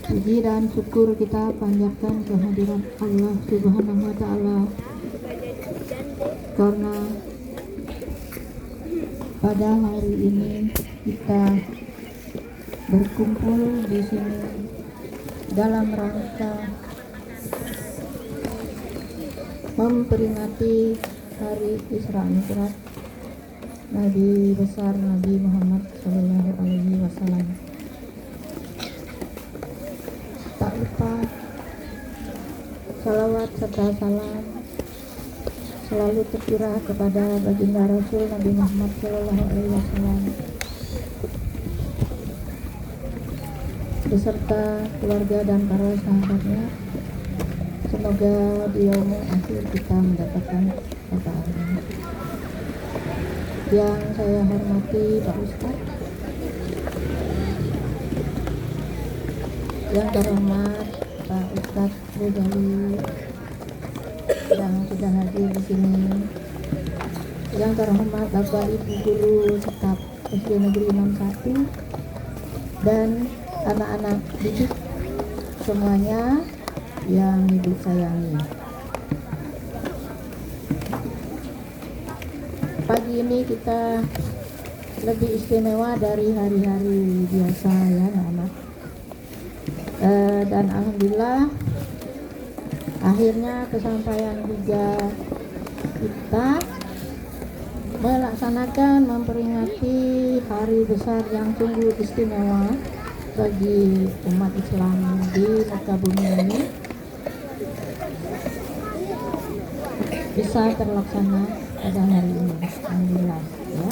Puji dan syukur kita panjatkan kehadirat Allah Subhanahu wa Ta'ala, karena pada hari ini kita berkumpul di sini dalam rangka memperingati hari Isra Mi'raj Nabi besar Nabi Muhammad Sallallahu Alaihi Wasallam. Tak lupa salawat serta salam selalu tercurah kepada baginda Rasul Nabi Muhammad Sallallahu Alaihi Wasallam beserta keluarga dan para sahabatnya. Semoga di yaumul akhir kita mendapatkan kebahagiaan. Yang saya hormati Pak Ustadz, yang terhormat Pak Ustadz Rojali yang sudah hadir di sini, yang terhormat Bapak Ibu Guru Staf SD Negeri 61 dan anak-anak didik semuanya yang Ibu sayangi. Pagi ini kita lebih istimewa dari hari-hari biasa ya anak-anak. Dan alhamdulillah akhirnya kesampaian juga kita melaksanakan memperingati hari besar yang sungguh istimewa bagi umat Islam di muka bumi ini bisa terlaksana pada hari ini. Alhamdulillah ya.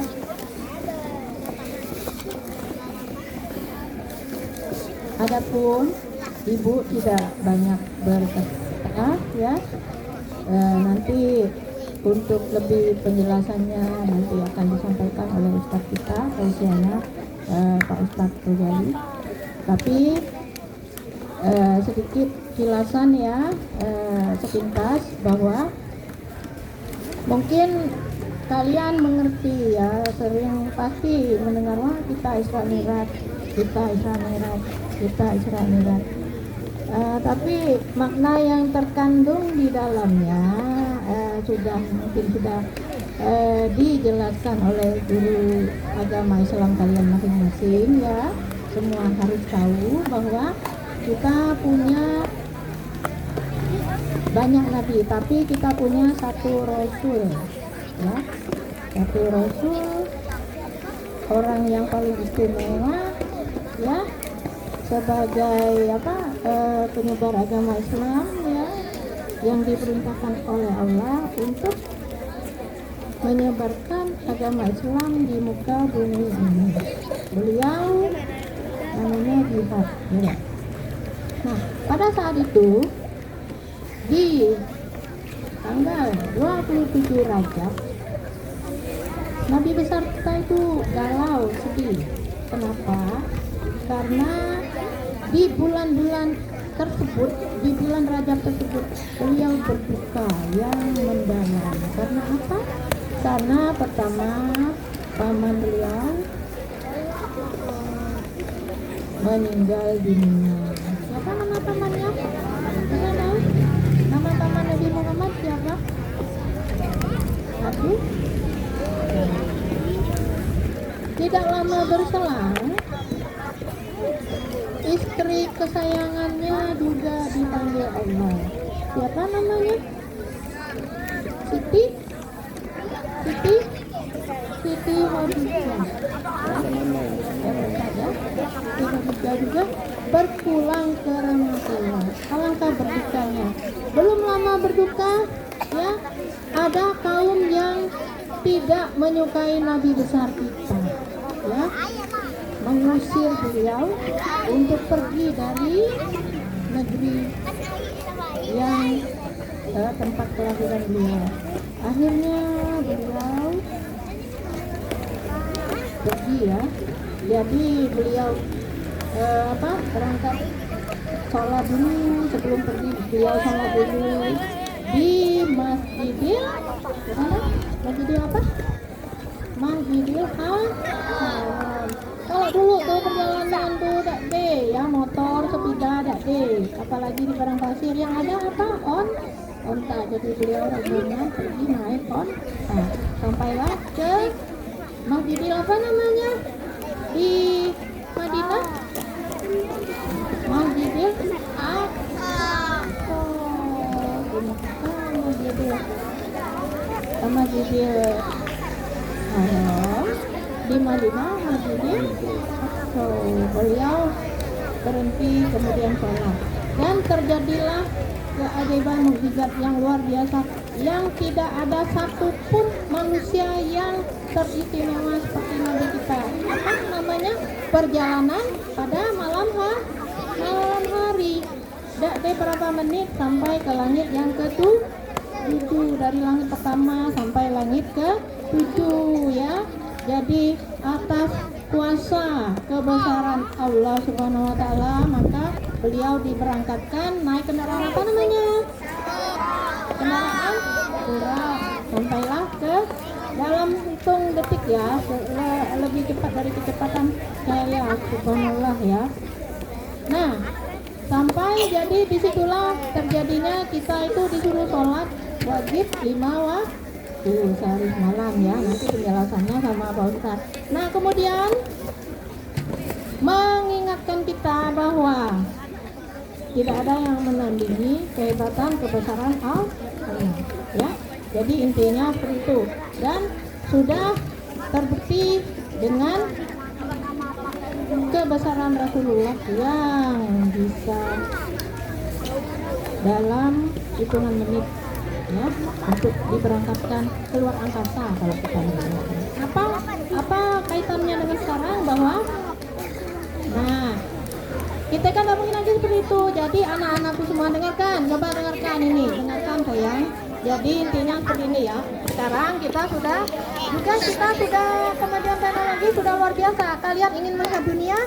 Adapun Ibu tidak banyak berkata ya, nanti untuk lebih penjelasannya nanti akan disampaikan oleh Ustadz kita, usianya Pak Ustadz Rojali. Tapi sedikit kilasan ya, sepintas bahwa mungkin kalian mengerti ya, sering pasti mendengar wah kita Isra Mi'raj, kita Isra Mi'raj, kita Isra Mi'raj. Tapi makna yang terkandung di dalamnya mungkin sudah dijelaskan oleh guru agama Islam kalian masing-masing ya. Semua harus tahu bahwa kita punya banyak nabi, tapi kita punya satu rasul ya. Satu rasul, orang yang paling istimewa ya, sebagai penyebar agama Islam ya, yang diperintahkan oleh Allah untuk menyebarkan agama Islam di muka bumi ini. Beliau namanya jihad ya. Nah, pada saat itu di tanggal 27 Rajab Nabi besar kita itu galau, sedih. Kenapa? Karena di bulan-bulan tersebut, di bulan Rajab tersebut, beliau berduka yang mendalam. Karena apa? Karena pertama, paman beliau meninggal dunia. Siapa nama pamannya? Kita tahu? Nama paman Nabi Muhammad siapa? Aduh. Tidak lama berselang, istri kesayangannya juga dipanggil Allah. Siapa namanya? Siti Khadijah. Khadijah juga berpulang ke rahmatullah. Alangkah berdukanya. Belum lama berduka ya, ada kaum yang tidak menyukai Nabi besar kita ya, mengusir beliau untuk pergi dari negeri yang tempat kelahiran beliau. Akhirnya beliau pergi ya. Jadi beliau berangkat sholat dulu. Sebelum pergi beliau sholat dulu di Masjidil apa? Masjidil Haram. Kalau dulu tuh perjalanan tuh ya motor sepeda apalagi di padang pasir yang ada apa? Onta. Jadi beliau rombongan pergi naik onta. Sampailah ke Masjidil apa namanya di Madinah? Masjidil Aqsa. Masjidil Haram di Madinah, Masjidil Aqsa. Beliau berhenti kemudian sholat dan terjadilah keajaiban mukjizat yang luar biasa yang tidak ada satupun manusia yang teristimewa seperti Nabi kita. Apa namanya? Perjalanan pada malam hari. Dari berapa menit sampai ke langit yang ke-7, dari langit pertama sampai langit ke-7 ya. Jadi atas kuasa kebesaran Allah Subhanahu wa taala maka beliau diberangkatkan naik kendaraan apa namanya? Kendaraan Buraq. Sampailah ke dalam hitung detik ya, lebih cepat dari kecepatan saya, subhanallah ya. Nah, sampai jadi disitulah terjadinya kita itu disuruh sholat wajib 5 waktu sehari malam ya. Nanti penjelasannya sama Pak Ustaz. Nah, kemudian mengingatkan kita bahwa tidak ada yang menandingi kehebatan kebesaran Allah ya. Jadi intinya seperti itu dan sudah terbukti dengan kebesaran Rasulullah yang bisa dalam hitungan menit ya untuk diberangkatkan keluar angkasa. Kalau kita apa kaitannya dengan sekarang bahwa kita kan ngomongin lagi seperti itu. Jadi anak-anakku semua dengarkan, coba dengarkan ini, dengarkan sayang. Jadi intinya seperti ini ya. Sekarang kita sudah kemajuan teknologi sudah luar biasa. Kalian ingin melihat dunia,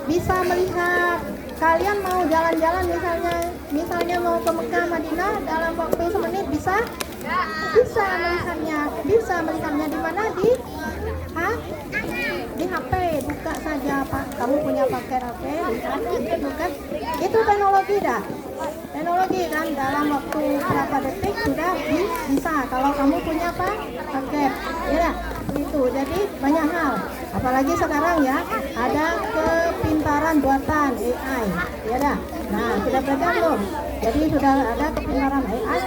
bisa melihat. Kalian mau jalan-jalan misalnya mau ke Mekah, Madinah dalam waktu semenit bisa melihatnya di mana di HP. Buka saja Pak, kamu punya pakai HP, bukan? Itu teknologi dan dalam waktu berapa detik sudah bisa kalau kamu punya paket ya itu. Jadi banyak hal, apalagi sekarang ya ada kepintaran buatan AI ya dah. Nah, sudah belajar belum? Jadi sudah ada kepintaran AI.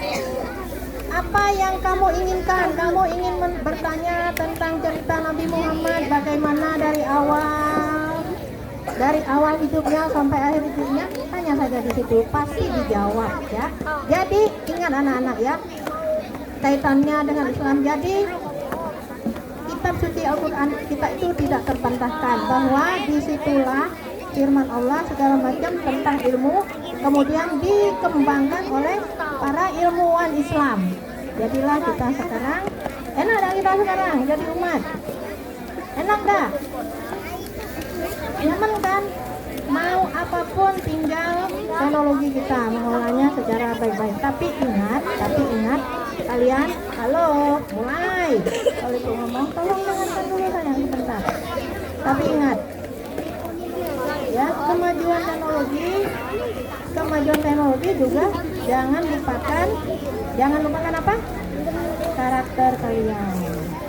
Apa yang kamu inginkan? Kamu ingin bertanya tentang cerita Nabi Muhammad, bagaimana dari awal hidupnya sampai akhir hidupnya, tanya saja di situ, pasti dijawab ya. Jadi ingat anak-anak ya, kaitannya dengan Islam. Jadi kitab suci Al-Quran kita itu tidak terbantahkan, bahwa disitulah firman Allah segala macam tentang ilmu kemudian dikembangkan oleh para ilmuwan Islam. Jadilah kita sekarang enak dah, kita sekarang jadi umat enak dah, nyaman kan, mau apapun tinggal teknologi kita mengolahnya secara baik-baik. Tapi ingat kalian, halo, mulai kalau itu ngomong tolong dengarkan dulu sayang sebentar. Tapi ingat ya, kemajuan teknologi juga jangan lupakan apa? Karakter kalian.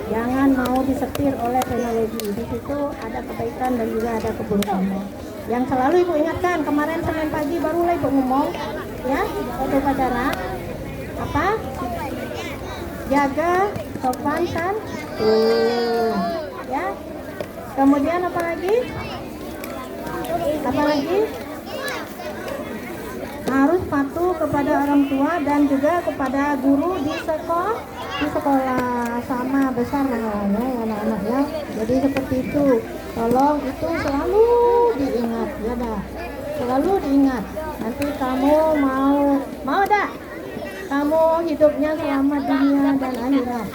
Jangan mau disetir oleh teknologi. Di situ ada kebaikan dan juga ada keburukannya. Yang selalu Ibu ingatkan, kemarin Senin pagi barulah Ibu ngomong ya, waktu upacara apa? Jaga sopan santun ya. Kemudian apa lagi? Harus patuh kepada orang tua dan juga kepada guru di sekolah sama besar namanya ya anak-anak ya. Jadi seperti itu, tolong itu selalu diingat ya dah, selalu diingat. Nanti kamu mau dah kamu hidupnya selamat dunia dan akhirat,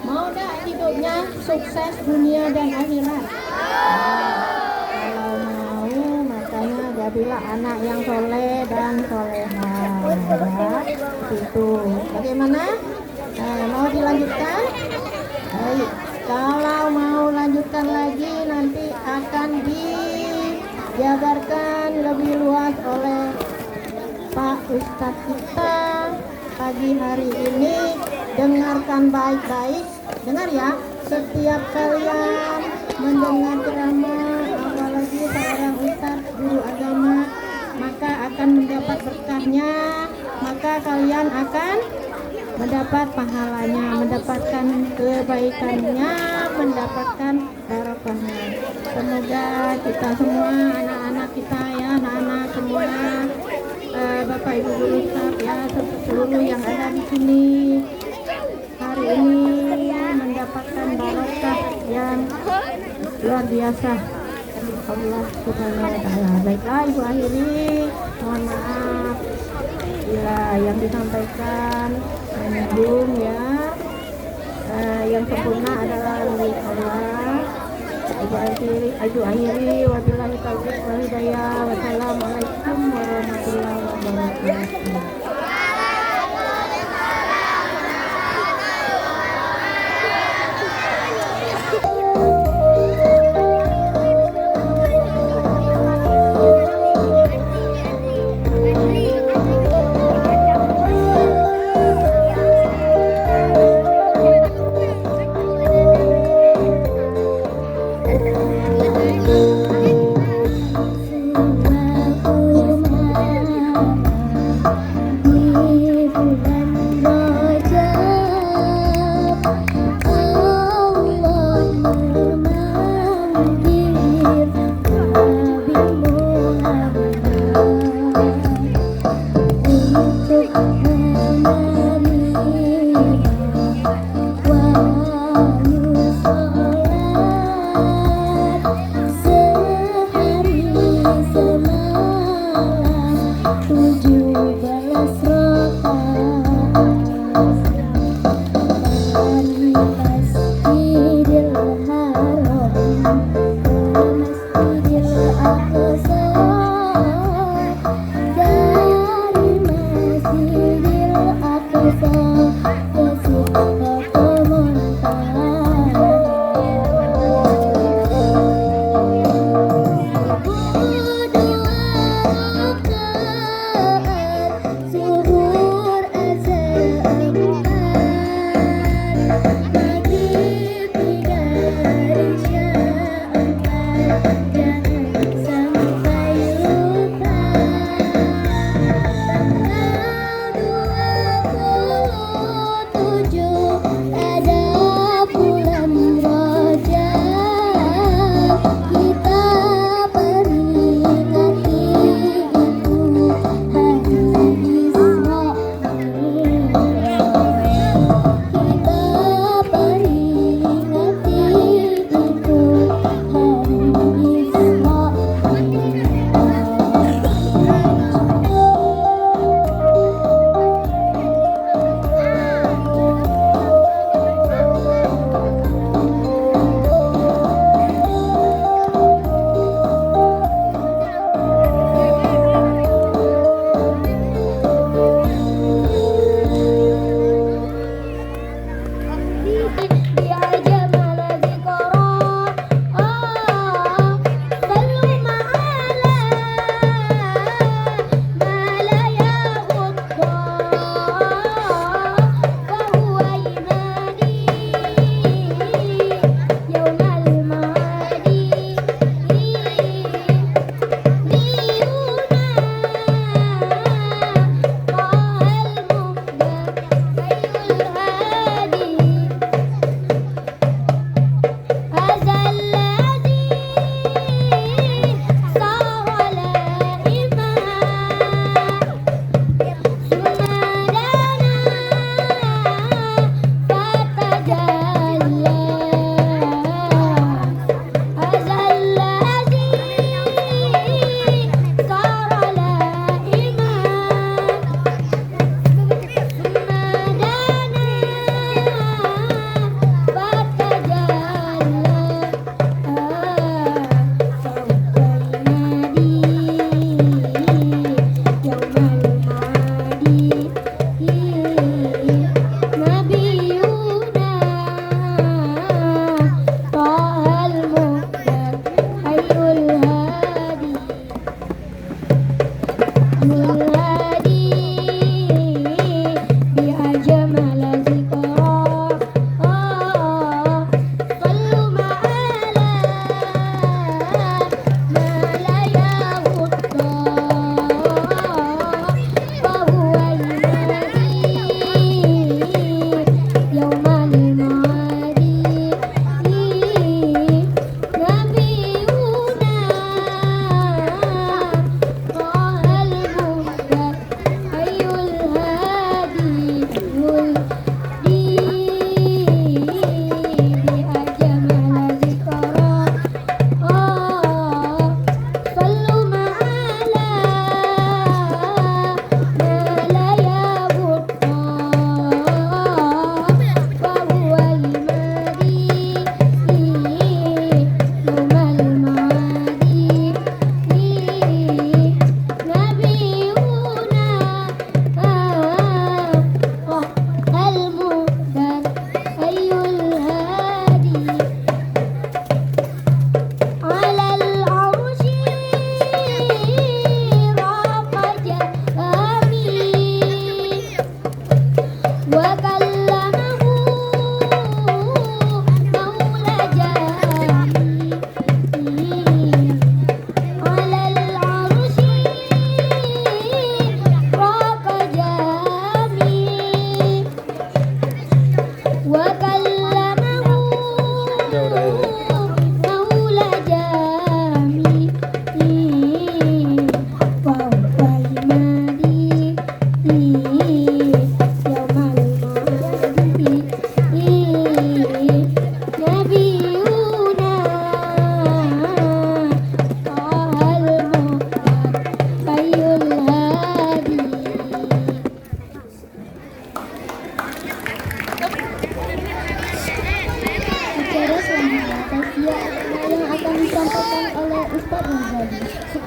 mau dah hidupnya sukses dunia dan akhirat. Kalau mau, makanya jadilah anak yang soleh dan solehah ya. Itu bagaimana? Mau dilanjutkan? Baik. Kalau mau lanjutkan lagi nanti akan diajarkan lebih luas oleh Pak Ustadz kita pagi hari ini. Dengarkan baik-baik, dengar ya, setiap kalian mendengar ceramah apalagi seorang ustadz guru agama, maka akan mendapat berkahnya, maka kalian akan mendapat pahalanya, mendapatkan kebaikannya, mendapatkan barokahnya. Semoga kita semua, anak-anak kita ya, anak-anak semua, Bapak Ibu guru staff ya, serta seluruh yang ada di sini hari ini mendapatkan barokah yang luar biasa dari Allah Subhanahu wa taala. Baiklah, Ibu akhiri, mohon maaf ya yang disampaikan menyinggung ya. Yang sempurna adalah milik Allah. Ibu akhiri, wabillahi taufiq wal hidayah. Wassalamualaikum warahmatullahi wabarakatuh.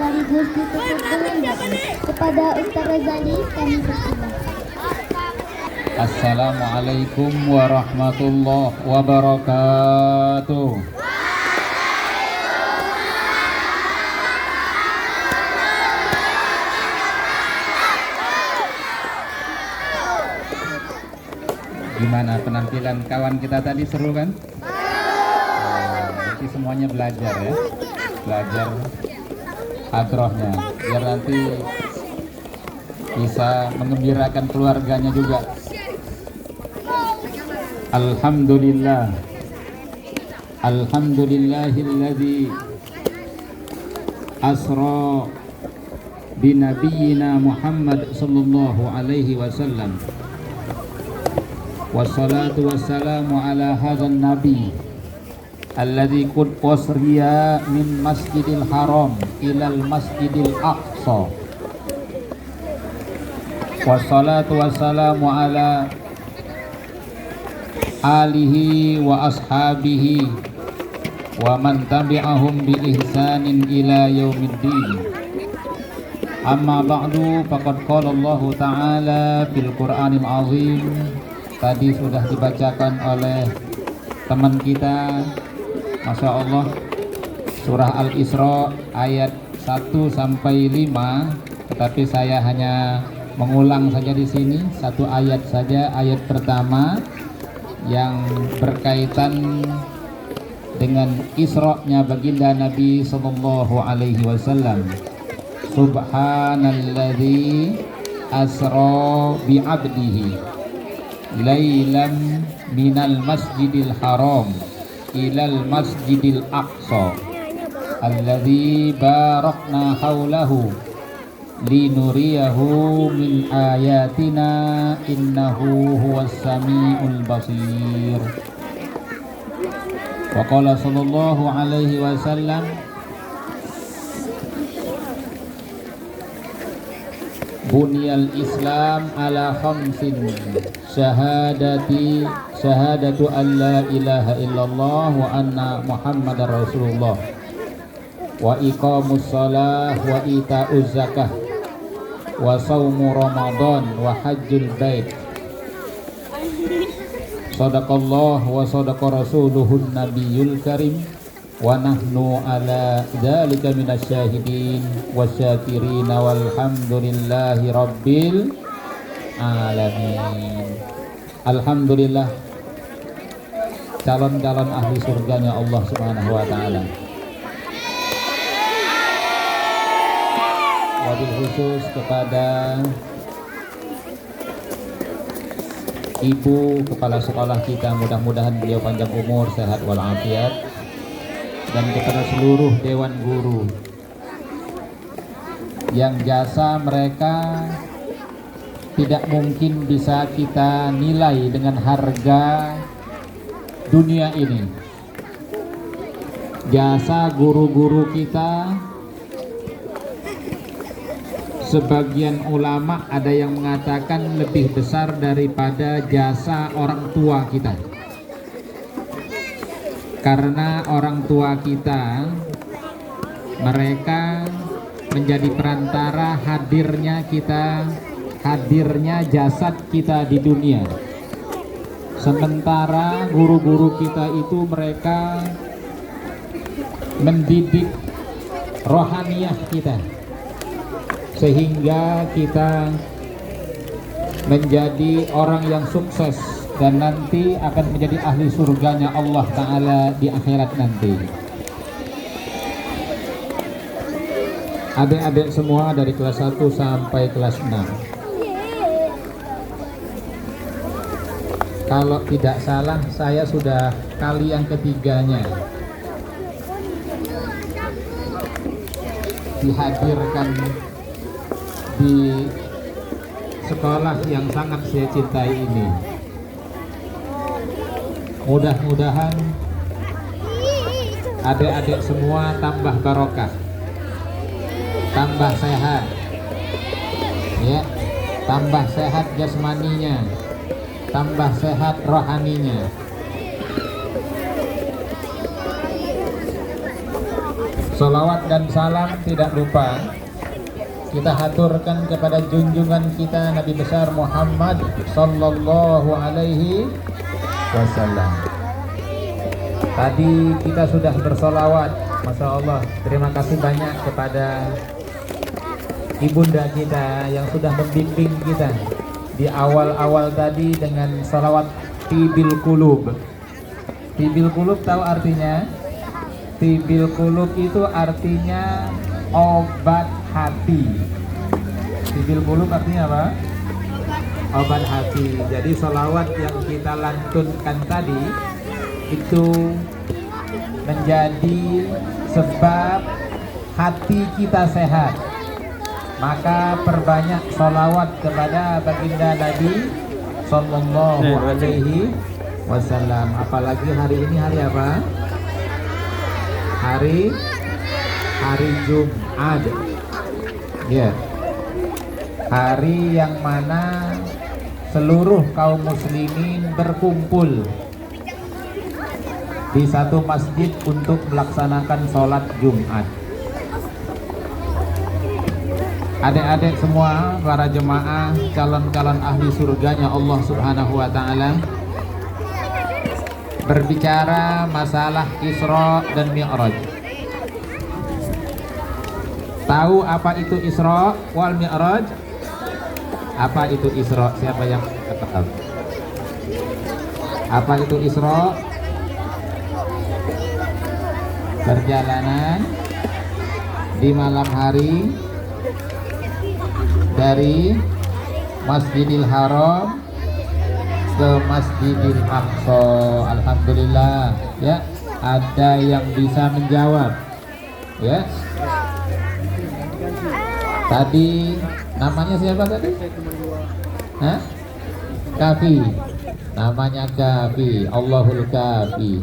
sekaligus ditutup dengan doa. Kepada Ustaz Razali kami persilakan. Assalamualaikum warahmatullahi wabarakatuh. Gimana penampilan kawan kita tadi, seru kan? Jadi semuanya belajar ya, belajar hadrohnya biar nanti bisa mengembirakan keluarganya juga. Alhamdulillah, alhamdulillahilladzi asra binabiyyina Muhammad sallallahu alaihi wasallam. Wassalatu wassalamu ala hadzal nabi alladzi qad usriya min masjidil haram ilal masjidil aqsa. Wassalatu wassalamu ala alihi wa ashabihi wa man tabi'ahum bi ihsanin ila yaumiddin. Amma ba'du, faqad qala Allah Ta'ala fil Qur'anil Azim. Tadi sudah dibacakan oleh teman kita, Masya Allah, surah Al-Isra ayat 1 sampai 5, tetapi saya hanya mengulang saja di sini satu ayat saja, ayat pertama yang berkaitan dengan Isra-nya baginda Nabi sallallahu alaihi wasallam. Subhanalladzi asra bi 'abdihi lailam minal masjidil haram ilal masjidil aqsa alladzi barakna haulahu linuriyahu min ayatina innahu huwas samiul basir. Wa qala sallallahu alaihi wasallam, Bunyal Islam ala khamsin, syahadatu an la ilaha illallah wa anna Muhammadar Rasulullah, wa iqamus shalah wa ita'uz zakah wa saumu ramadan wa hajjul bait. Sadaqallah wa sadaqa rasuluhun nabiyul karim wa nahnu ala dzalika minasyahidin wasyakirin walhamdulillahi rabbil alamin. Alhamdulillah, calon-calon ahli surganya Allah Subhanahu wa taala. Wabil khusus kepada Ibu Kepala Sekolah kita, mudah-mudahan beliau panjang umur, sehat walafiat, dan kepada seluruh Dewan Guru yang jasa mereka tidak mungkin bisa kita nilai dengan harga dunia ini. Jasa guru-guru kita, sebagian ulama ada yang mengatakan lebih besar daripada jasa orang tua kita. Karena orang tua kita, mereka menjadi perantara hadirnya jasad kita di dunia. Sementara guru-guru kita itu mereka mendidik rohaniyah kita, sehingga kita menjadi orang yang sukses dan nanti akan menjadi ahli surganya Allah Ta'ala di akhirat nanti. Adik-adik semua dari kelas 1 sampai kelas 6, kalau tidak salah saya sudah kali yang ketiganya dihadirkan di sekolah yang sangat saya cintai ini. Mudah-mudahan adik-adik semua tambah barokah, tambah sehat, ya, tambah sehat jasmaninya, tambah sehat rohaninya. Salawat dan salam tidak lupa kita haturkan kepada junjungan kita Nabi besar Muhammad sallallahu alaihi wasallam. Tadi kita sudah bersolawat, Masya Allah. Terima kasih banyak kepada ibunda kita yang sudah membimbing kita di awal-awal tadi dengan salawat tibil kulub. Tibil kulub tahu artinya? Tibil kulub itu artinya obat hati. Tibil kulub artinya apa? Obat hati. Jadi salawat yang kita lantunkan tadi itu menjadi sebab hati kita sehat. Maka perbanyak salawat kepada baginda Nabi sallallahu alaihi wasallam. Apalagi hari ini hari apa? Hari Jumat. Ya. Hari yang mana seluruh kaum muslimin berkumpul di satu masjid untuk melaksanakan sholat Jumat. Adik-adik semua, para jemaah, calon-calon ahli surganya Allah Subhanahu wa taala, berbicara masalah Isra dan Mi'raj. Tahu apa itu Isra wal Mi'raj? Apa itu Isra? Siapa yang tahu? Apa itu Isra? Perjalanan di malam hari dari Masjidil Haram ke Masjidil Aqsa. Alhamdulillah, ya, ada yang bisa menjawab, ya. Tadi namanya siapa tadi? Hah? Kafi. Namanya Kafi, Allahul Kafi.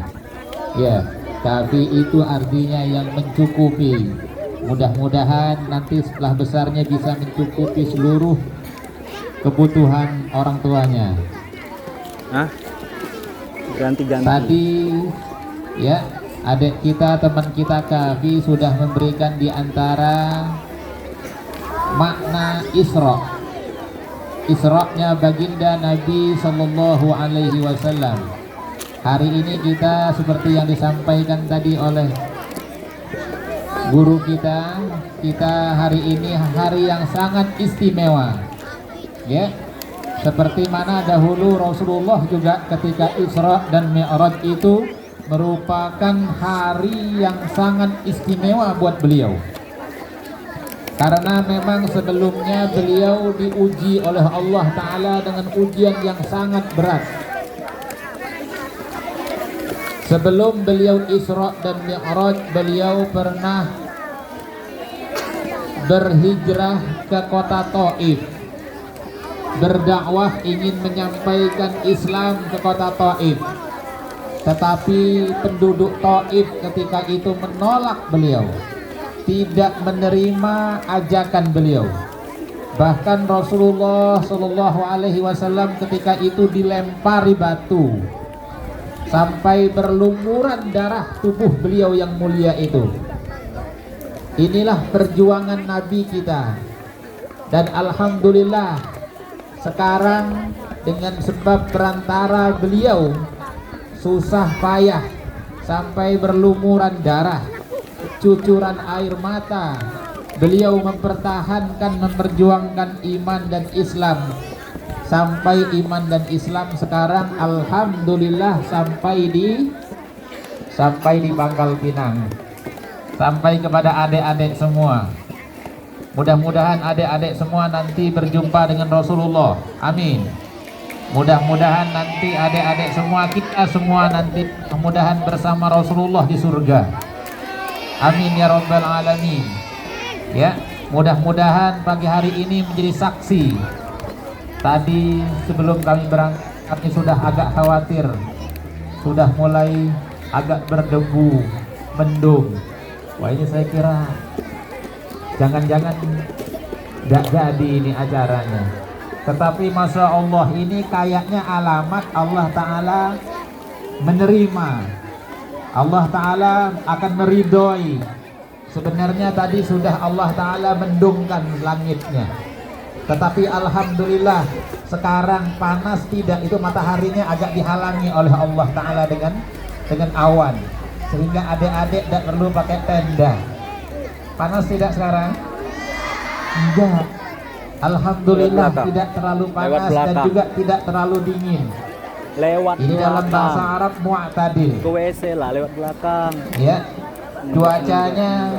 Ya, Kafi itu artinya yang mencukupi. Mudah-mudahan nanti setelah besarnya bisa mencukupi seluruh kebutuhan orang tuanya. Hah? Ganti-ganti. Tadi ya, adik kita, teman kita Kafi sudah memberikan di antara makna Isra. Isra-nya baginda Nabi sallallahu alaihi wasallam. Hari ini kita seperti yang disampaikan tadi oleh guru kita hari ini hari yang sangat istimewa, ya. Seperti mana dahulu Rasulullah juga ketika Isra dan Mi'raj itu merupakan hari yang sangat istimewa buat beliau. Karena memang sebelumnya beliau diuji oleh Allah Ta'ala dengan ujian yang sangat berat. Sebelum beliau Isra dan Mi'raj, beliau pernah berhijrah ke kota Taif, berdakwah ingin menyampaikan Islam ke kota Taif. Tetapi penduduk Taif ketika itu menolak beliau, tidak menerima ajakan beliau. Bahkan Rasulullah SAW ketika itu dilempari batu sampai berlumuran darah tubuh beliau yang mulia itu. Inilah perjuangan Nabi kita. Dan alhamdulillah sekarang dengan sebab perantara beliau susah payah sampai berlumuran darah, cucuran air mata, beliau mempertahankan, memperjuangkan iman dan Islam. Sampai iman dan Islam sekarang alhamdulillah sampai di Pangkal Pinang, sampai kepada adik-adik semua. Mudah-mudahan adik-adik semua nanti berjumpa dengan Rasulullah. Amin. Mudah-mudahan nanti adik-adik semua, kita semua nanti mudah-mudahan bersama Rasulullah di surga. Amin ya rabbal alamin. Ya, mudah-mudahan pagi hari ini menjadi saksi. Tadi sebelum kami berangkat, kami sudah agak khawatir, sudah mulai agak berdebu, mendung. Wah, ini saya kira jangan-jangan tidak jadi ini acaranya. Tetapi Masya Allah, ini kayaknya alamat Allah Ta'ala menerima. Allah Ta'ala akan meridhoi. Sebenarnya tadi sudah Allah Ta'ala mendungkan langitnya, tetapi alhamdulillah sekarang panas tidak, itu mataharinya agak dihalangi oleh Allah Ta'ala dengan awan, sehingga adik-adik tidak perlu pakai tenda. Panas tidak sekarang? Enggak. Alhamdulillah tidak terlalu panas dan juga tidak terlalu dingin. Lewat ini belakang. Dalam bahasa Arab mu'tadil. Ke WC lah, lewat belakang. Ya, cuacanya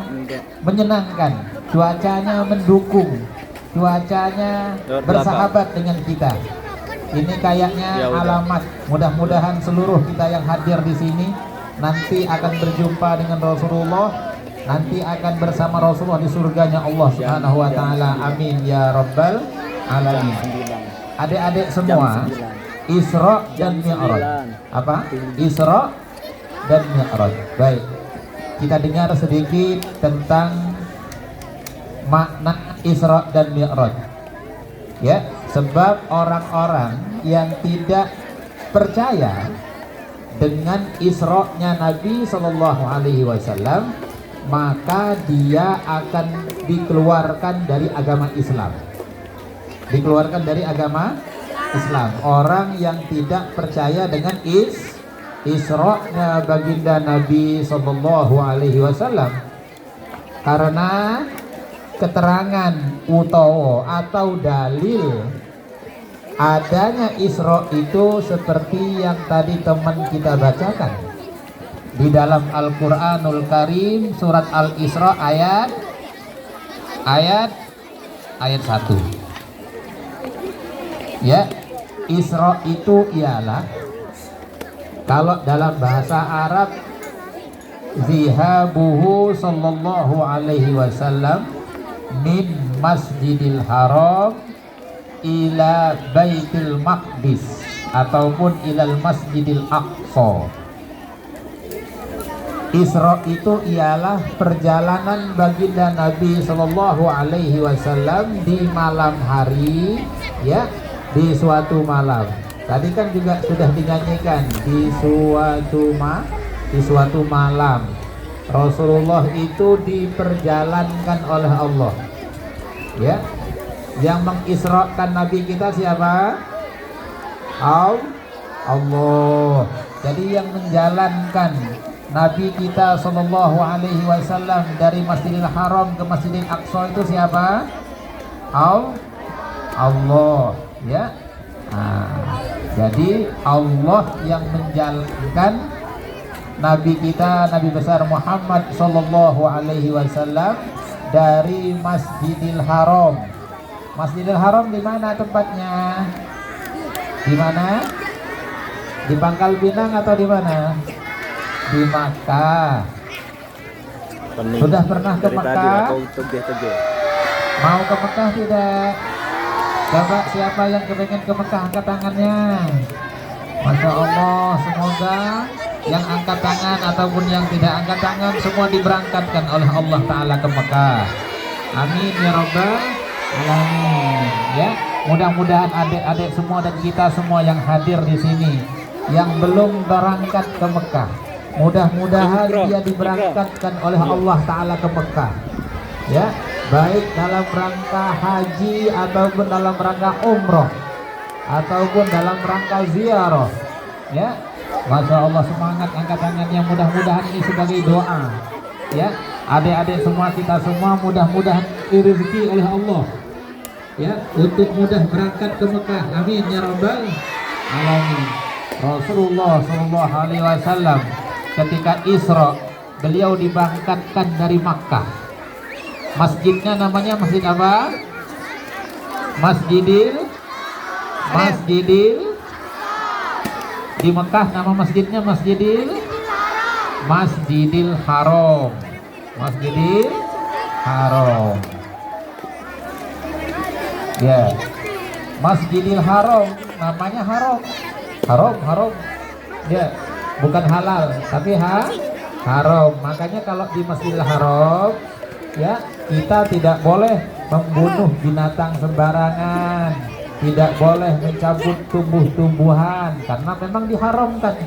menyenangkan, cuacanya mendukung, cuacanya bersahabat dengan kita. Ini kayaknya Ya udah. alamat. Mudah-mudahan seluruh kita yang hadir di sini nanti akan berjumpa dengan Rasulullah, nanti akan bersama Rasulullah di surganya Allah Subhanahu wa Ta'ala. Amin ya rabbal alamin. Adik-adik semua, Isra dan Mi'raj. Apa? Isra dan Mi'raj. Baik, kita dengar sedikit tentang makna Isra dan Mi'raj. Ya, sebab orang-orang yang tidak percaya dengan Isra-nya Nabi Shallallahu Alaihi Wasallam, maka dia akan dikeluarkan dari agama Islam. Dikeluarkan dari agama Islam. Orang yang tidak percaya dengan Isra-nya baginda Nabi Shallallahu Alaihi Wasallam, karena keterangan utawa atau dalil adanya Isra itu seperti yang tadi teman kita bacakan di dalam Al-Quranul Karim, surat Al-Isra ayat 1. Ya, Isra itu ialah, kalau dalam bahasa Arab, zihabuhu sallallahu alaihi wasallam min Masjidil Haram ila Baitul Maqdis ataupun ilal Masjidil Aqsa. Isra itu ialah perjalanan baginda Nabi Shallallahu Alaihi Wasallam di malam hari, ya, di suatu malam. Tadi kan juga sudah dinyanyikan di suatu malam. Rasulullah itu diperjalankan oleh Allah. Ya, yang mengisrakan Nabi kita siapa? Allah. Jadi yang menjalankan Nabi kita Sallallahu Alaihi Wasallam dari Masjidil Haram ke Masjidil Aqsa itu siapa? Allah, ya. Jadi Allah yang menjalankan Nabi kita, Nabi besar Muhammad Sallallahu Alaihi Wasallam dari Masjidil Haram. Masjidil Haram di mana tempatnya? Di mana? Di Pangkal Pinang atau di mana? Di Makkah. Sudah pernah ke Makkah? Mau ke Makkah tidak? Coba siapa yang kepengen ke Makkah angkat tangannya. Masya Allah, semoga yang angkat tangan ataupun yang tidak angkat tangan semua diberangkatkan oleh Allah Ta'ala ke Makkah. Amin ya Rabbal Alamin. Ya, mudah-mudahan adik-adik semua dan kita semua yang hadir di sini yang belum berangkat ke Mekah, mudah-mudahan dia diberangkatkan oleh Allah Ta'ala ke Mekah, ya, baik dalam rangka haji ataupun dalam rangka umroh ataupun dalam rangka ziarah, ya. Masya Allah, semangat angkat tangannya, mudah-mudahan ini sebagai doa, ya. Adik-adik semua, kita semua mudah-mudahan rezeki oleh Allah, ya, untuk mudah berangkat ke Mekah. Amin ya Rabbal Alamin. Rasulullah Sallallahu Alaihi Wasallam ketika Isra, beliau diberangkatkan dari Makkah. Masjidnya namanya masjid apa? Masjidil di Mekah nama masjidnya Masjidil Haram. Masjidil Haram. Ya. Masjidil Haram namanya haram. Haram. Ya, bukan halal, tapi haram. Makanya kalau di Masjidil Haram, ya, kita tidak boleh membunuh binatang sembarangan, tidak boleh mencabut tumbuh-tumbuhan karena memang diharamkan.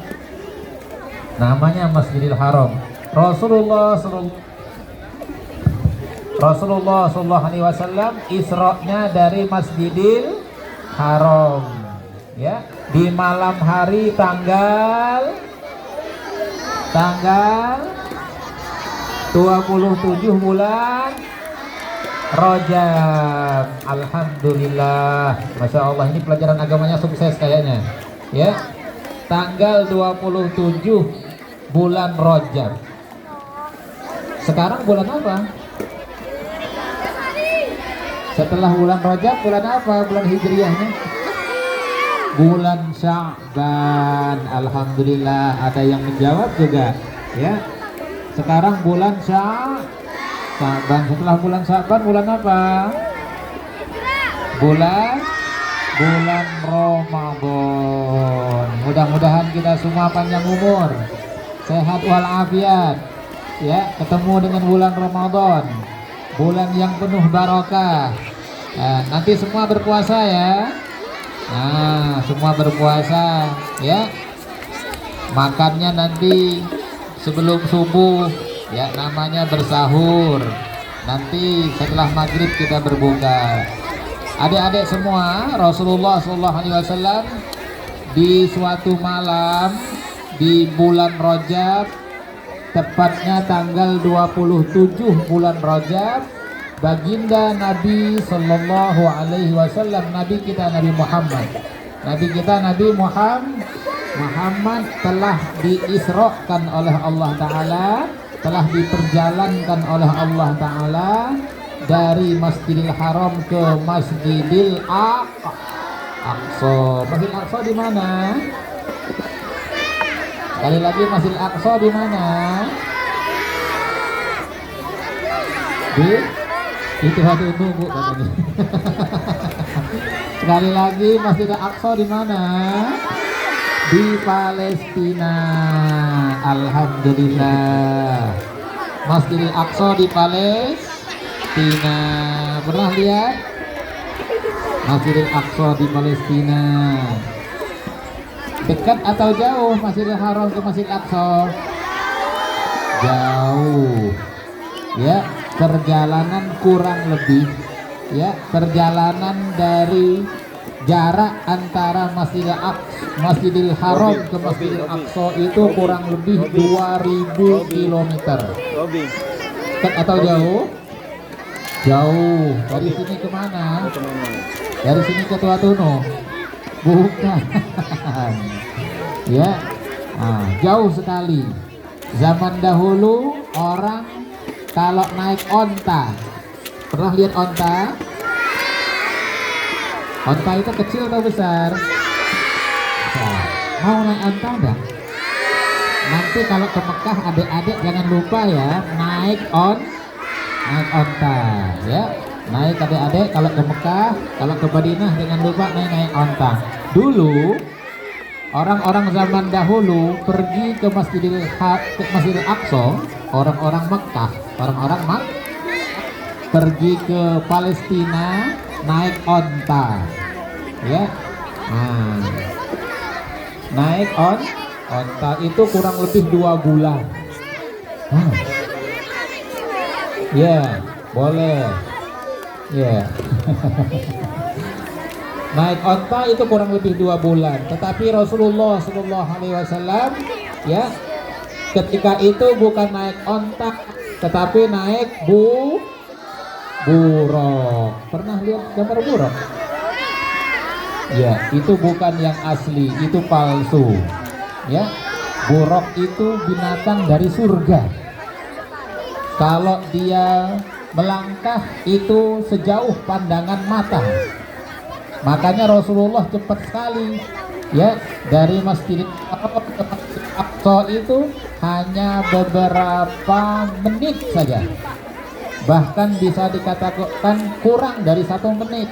Namanya Masjidil Haram. Rasulullah Sallallahu Alaihi Wasallam Isra-nya dari Masjidil Haram, ya, di malam hari tanggal 27 bulan Rajab. Alhamdulillah, Masya Allah, ini pelajaran agamanya sukses kayaknya, ya. Tanggal 27 bulan Rajab. Sekarang bulan apa? Setelah bulan Rajab bulan apa? Bulan Hijriahnya? Bulan Sya'ban. Alhamdulillah, ada yang menjawab juga, ya. Sekarang bulan Sya'ban. Setelah bulan Sya'ban bulan apa? Bulan Ramadan. Mudah-mudahan kita semua panjang umur, sehat walafiat, ya, ketemu dengan bulan Ramadan, bulan yang penuh barokah. Nah, nanti semua berpuasa ya. Nah, semua berpuasa, ya. Makannya nanti sebelum subuh, ya, namanya bersahur. Nanti setelah maghrib kita berbuka. Adik-adik semua, Rasulullah SAW di suatu malam di bulan Rajab, tepatnya tanggal 27 bulan Rajab, baginda Nabi Sallallahu Alaihi Wasallam, Nabi kita Nabi Muhammad telah diisrokan oleh Allah Ta'ala, telah diperjalankan oleh Allah Ta'ala dari Masjidil Haram ke Masjidil Aqsa. Masjidil Aqsa di mana? Sekali lagi, Masjidil Aqsa di mana? Itu satu Bu katanya. Sekali lagi, Masjidil Aqsa di mana? Di Palestina. Alhamdulillah, Masjidil Aqsa di Palestina. Pernah lihat Masjidil Aqsa di Palestina? Dekat atau jauh Masjidil Haram ke Masjidil Aqsa? Jauh, ya. Perjalanan kurang lebih, ya, perjalanan dari jarak antara Masjidil Haram ke Masjidil Aqsa itu kurang lebih 2000 kilometer. Robby. Dekat atau jauh? Jauh. Dari sini kemana? Kemana? Dari sini ke Tua Tuno? Bukan. Ya, nah, jauh sekali. Zaman dahulu orang kalau naik onta, pernah lihat onta? Onta itu kecil atau besar? Besar. Mau naik onta enggak? Nanti kalau ke Mekah adik-adik jangan lupa ya naik onta ya. Naik adik-adik kalau ke Mekah, kalau ke Madinah jangan lupa naik onta. Dulu orang-orang zaman dahulu pergi ke Masjidil Aqsa, orang-orang Mekah, pergi ke Palestina naik onta ya. Nah, naik onta itu kurang lebih 2 bulan. Ya, boleh ya. Naik onta itu kurang lebih 2 bulan. Tetapi Rasulullah SAW ya, ketika itu bukan naik onta tetapi naik buruk. Pernah lihat gambar buruk? Ya, itu bukan yang asli, itu palsu. Ya, buruk itu binatang dari surga. Kalau dia melangkah itu sejauh pandangan mata. Makanya Rasulullah cepat sekali ya, dari Masjidil Aqsa itu hanya beberapa menit saja. Bahkan bisa dikatakan kurang dari 1 menit.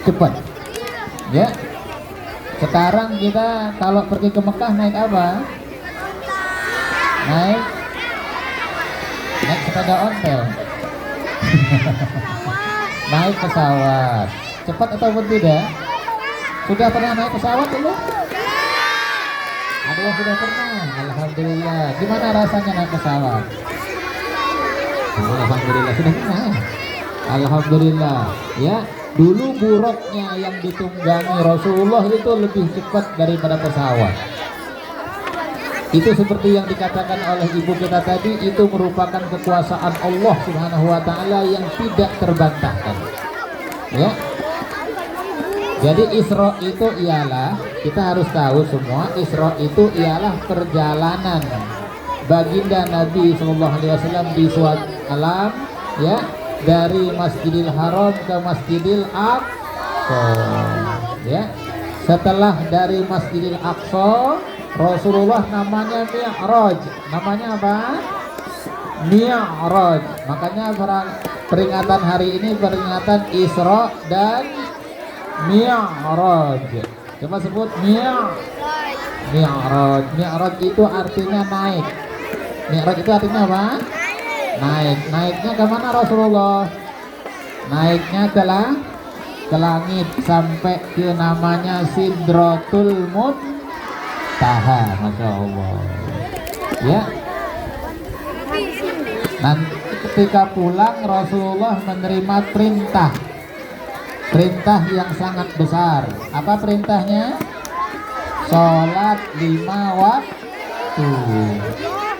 Cepat ya. Sekarang kita kalau pergi ke Mekah naik apa? Naik sepeda ontel. Naik pesawat. Cepat ataupun tidak? Sudah pernah naik pesawat dulu? Ada yang sudah pernah? Alhamdulillah. Gimana rasanya naik pesawat? Alhamdulillah sudah pernah. Alhamdulillah ya. Dulu buruknya yang ditunggangi Rasulullah itu lebih cepat daripada pesawat. Itu seperti yang dikatakan oleh ibu kita tadi, itu merupakan kekuasaan Allah Subhanahu wa taala yang tidak terbantahkan. Ya. Jadi Isra itu ialah, kita harus tahu semua, Isra itu ialah perjalanan baginda Nabi SAW di suatu alam ya, dari Masjidil Haram ke Masjidil Aqsa ya. Setelah dari Masjidil Aqsa, Rasulullah namanya Mi'raj. Namanya apa? Mi'raj. Makanya peringatan hari ini peringatan Isra dan Mi'raj. Coba sebut Mi'raj. Mi'raj itu artinya naik. Mi'raj itu artinya apa? Naik. Naiknya ke mana Rasulullah? Naiknya ke langit sampai ke namanya Sidratul Muntaha. Masya Allah ya. Nanti ketika pulang Rasulullah menerima perintah yang sangat besar. Apa perintahnya? Sholat 5 waktu.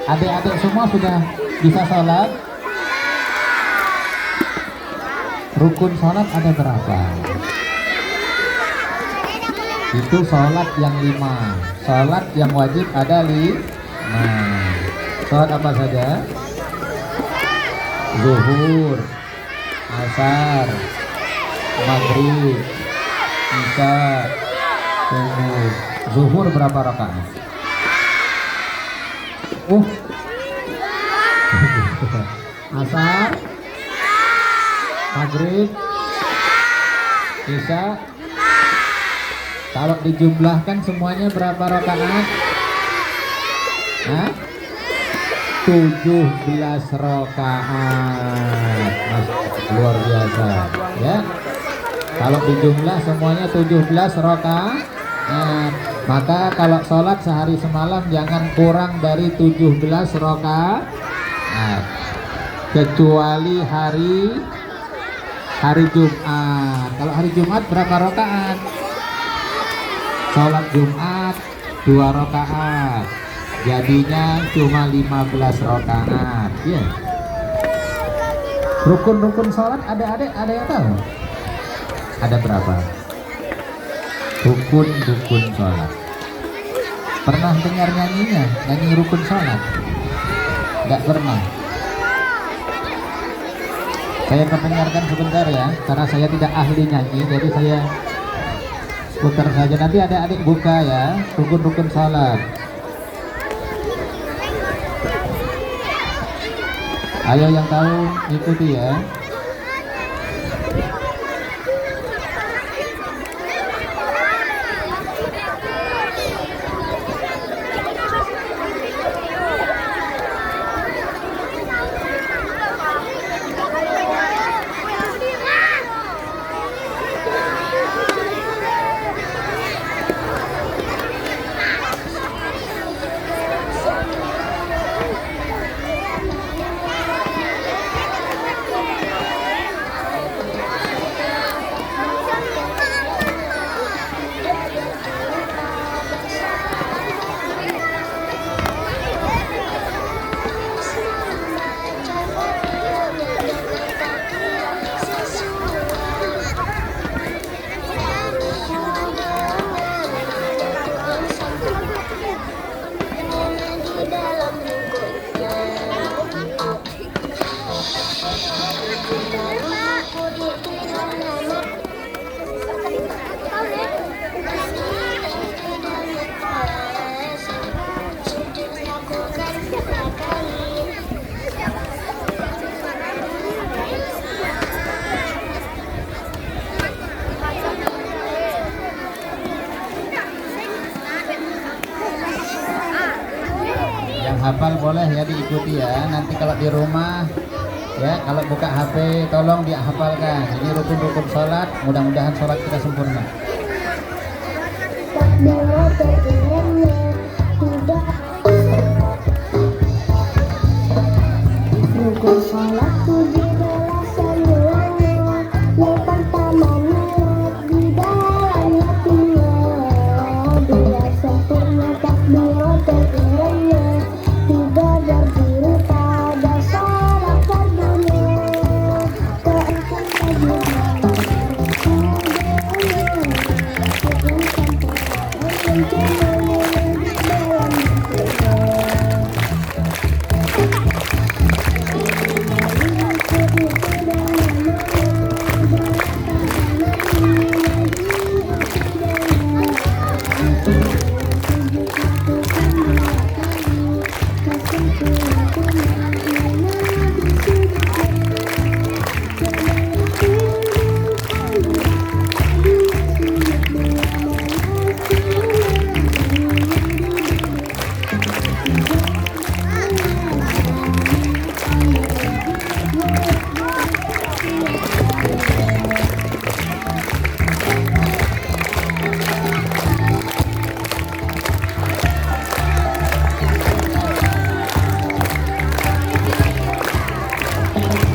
Adik-adik semua sudah bisa sholat? Rukun sholat ada berapa? Itu sholat yang 5. Sholat yang wajib ada 5. Sholat apa saja? Zuhur, asar, maghrib, isya, subuh. Zuhur berapa rakaat? Asar, maghrib, isya. Kalau dijumlahkan semuanya berapa rakaat? 17 rakaat. Luar biasa ya. Kalau dijumlah semuanya 17 rakaat. Maka kalau sholat sehari semalam jangan kurang dari 17 rakaat. Kecuali hari Jumat. Kalau hari Jumat berapa rakaat? Sholat Jumat 2 rakaat, jadinya cuma 15 rakaat. Ya. Rukun-rukun sholat ada yang tahu? Ada berapa? Rukun sholat. Pernah dengar nyanyinya? Nyanyi rukun sholat? Nggak pernah. Saya mendengarkan sebentar ya, karena saya tidak ahli nyanyi, jadi saya putar saja. Nanti adik-adik buka ya, rukun-rukun sholat. Ayo yang tahu ikuti ya. Hafal boleh ya diikuti ya. Nanti kalau di rumah ya, kalau buka HP tolong dihafalkan. Ini rukun-rukun sholat. Mudah-mudahan sholat kita sempurna. Rukun sholat 17 semuanya. Yang pertama niat di dalam hatinya, dia sempurna takbiratul ihramnya. Tiga berdiri pada sholat fardunya. Keempat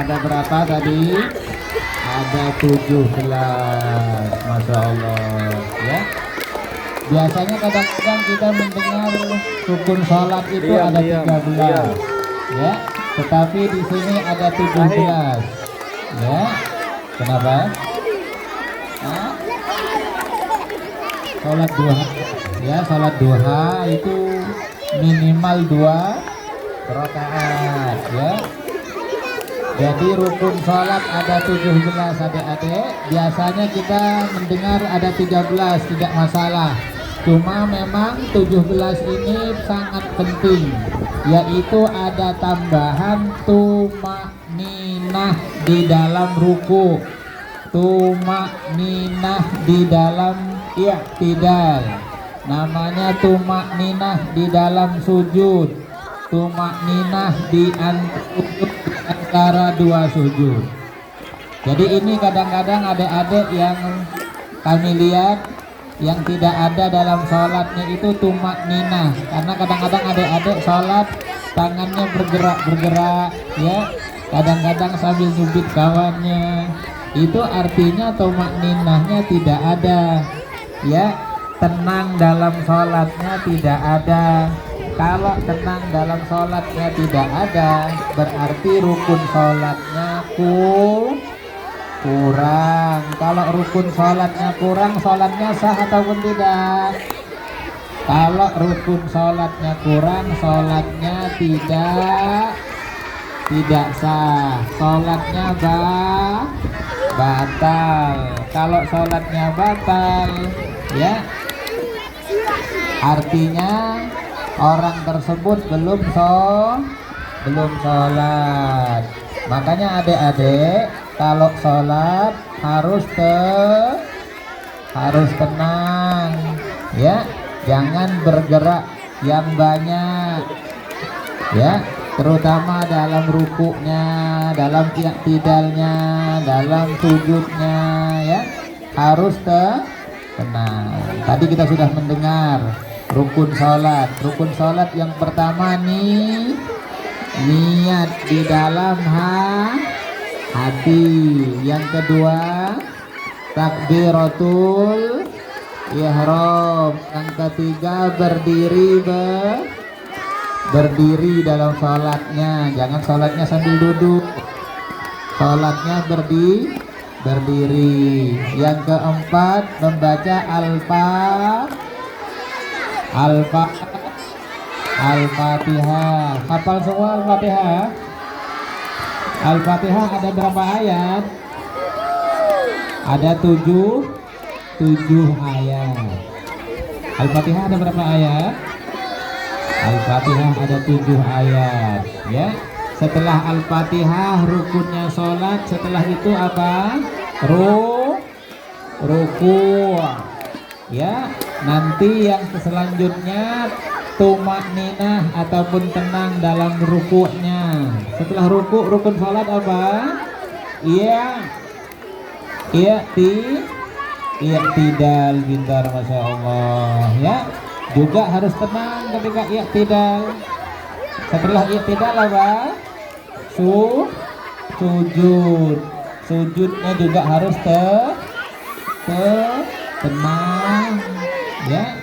Ada berapa tadi? Ada 17. Masya Allah ya. Biasanya kadang-kadang kita mendengar rukun sholat itu ada 13 ya, tetapi di sini ada 17 ya. Kenapa? Hah? Sholat duha ya, sholat duha itu minimal 2 rakaat ya. Jadi rukun sholat ada 17 adik-adik. Biasanya kita mendengar ada 13, tidak masalah. Cuma memang 17 ini sangat penting, yaitu ada tambahan tumakninah di dalam ruku, tumakninah di dalam i'tidal, namanya tumakninah di dalam sujud, tumakninah di antara dua sujud. Jadi ini kadang-kadang adik-adik yang kami lihat yang tidak ada dalam sholatnya itu tumakninah, karena kadang-kadang adik-adik sholat tangannya bergerak-bergerak ya, kadang-kadang sambil nyubit kawannya. itu artinya tumakninahnya tidak ada, ya. Tenang dalam sholatnya tidak ada. Kalau tenang dalam sholatnya tidak ada, berarti rukun sholatnya kurang. Kalau rukun sholatnya kurang, sholatnya sah ataupun tidak? Kalau rukun sholatnya kurang, sholatnya tidak sah. Sholatnya batal. Kalau sholatnya batal, ya, artinya orang tersebut belum sholat. Makanya adik-adik kalau sholat harus tenang, ya. Jangan bergerak yang banyak, ya, terutama dalam rukuknya, dalam i'tidalnya, dalam sujudnya, ya, harus tenang. Tadi kita sudah mendengar rukun sholat. Rukun sholat yang pertama nih, niat di dalam hati. Yang kedua, takbiratul ihram. Yang ketiga, berdiri dalam sholatnya. Jangan sholatnya sambil duduk, sholatnya berdiri. Yang keempat, membaca Al-Fatihah. Hafal semua Al-Fatihah? Al-Fatihah ada berapa ayat? Ada 7 ayat. Al-Fatihah ada berapa ayat? Al-Fatihah ada 7 ayat, ya. Setelah Al-Fatihah rukunnya sholat. Setelah itu apa? Ruku', ya. Nanti yang selanjutnya tumakninah ataupun tenang dalam rukuknya. Setelah rukun sholat apa? I'tidal. Pintar, Masya Allah, ya. Juga harus tenang ketika i'tidal. Setelah i'tidal apa? Sujud. Sujudnya juga harus tenang, ya.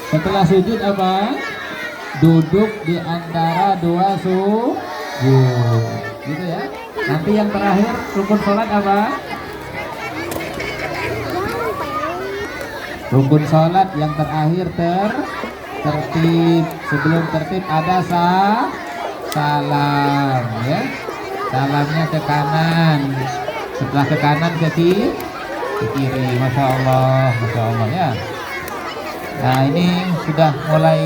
Setelah sujud apa? Duduk di antara dua sujud, gitu ya. Nanti yang terakhir rukun sholat apa? Rukun sholat yang terakhir tertib. Sebelum tertib ada salam, ya. Salamnya ke kanan. Setelah ke kanan ke kiri. Masya Allah, ya. Nah, ini sudah mulai,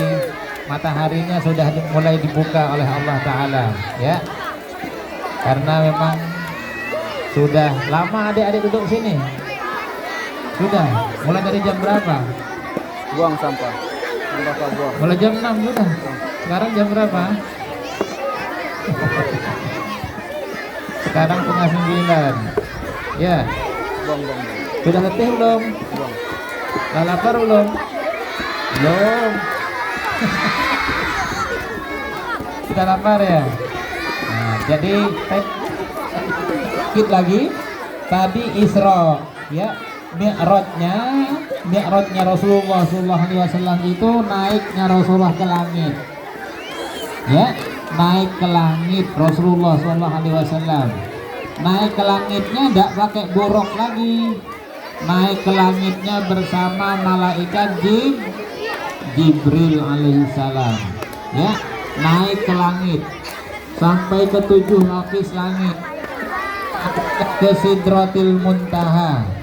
mataharinya sudah mulai dibuka oleh Allah Ta'ala, ya. Karena memang sudah lama adik-adik duduk sini. Sudah mulai dari jam berapa? Buang sampah. Buang. Mulai jam 6 sudah. Sekarang jam berapa? Sekarang setengah 9. Ya. Buang. Sudah letih belum? Buang. Sudah lapar belum? Belum. Sudah lapar ya? Nah, jadi sedikit lagi. Tadi Isra, ya. Mi'rajnya Rasulullah SAW itu naiknya Rasulullah ke langit, ya. Naik ke langit Rasulullah SAW. Naik ke langitnya tidak pakai buruk lagi. Naik ke langitnya bersama malaikat Jibril alaihissalam, ya. Naik ke langit sampai ke 7 lapis langit, ke Sidratil Muntaha.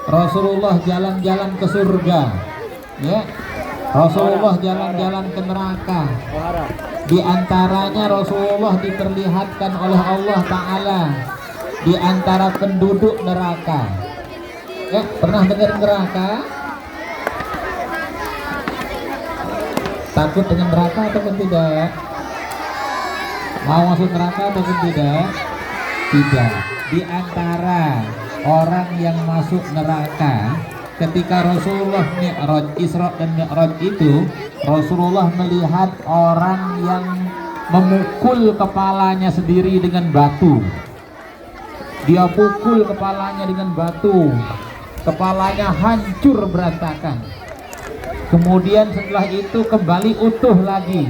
Rasulullah jalan-jalan ke surga, ya. Rasulullah jalan-jalan ke neraka. Di antaranya Rasulullah diperlihatkan oleh Allah Ta'ala di antara penduduk neraka, ya. Pernah dengar neraka? Takut dengan neraka ataupun tidak? Mau masuk neraka ataupun tidak? Tidak. Di antara orang yang masuk neraka ketika Rasulullah Mi'raj, Isra dan Mi'raj itu, Rasulullah melihat orang yang memukul kepalanya sendiri dengan batu. dia pukul kepalanya dengan batu, kepalanya hancur berantakan. Kemudian setelah itu kembali utuh lagi,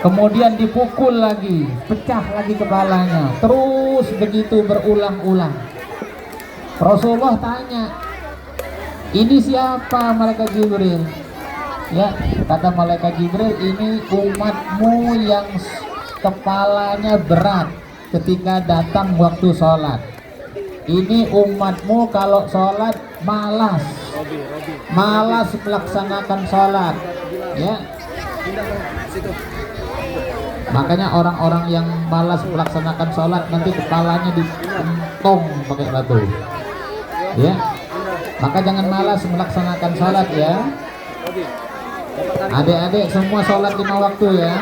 kemudian dipukul lagi, pecah lagi kepalanya, terus begitu berulang-ulang. Rasulullah tanya, ini siapa? Malaikat Jibril. Ya, kata malaikat Jibril, ini umatmu yang kepalanya berat ketika datang waktu sholat. Ini umatmu kalau sholat malas melaksanakan sholat, ya. Makanya orang-orang yang malas melaksanakan sholat nanti kepalanya ditong pakai batu, ya. Maka jangan malas melaksanakan sholat, ya. Adik-adik semua sholat 5 waktu, ya.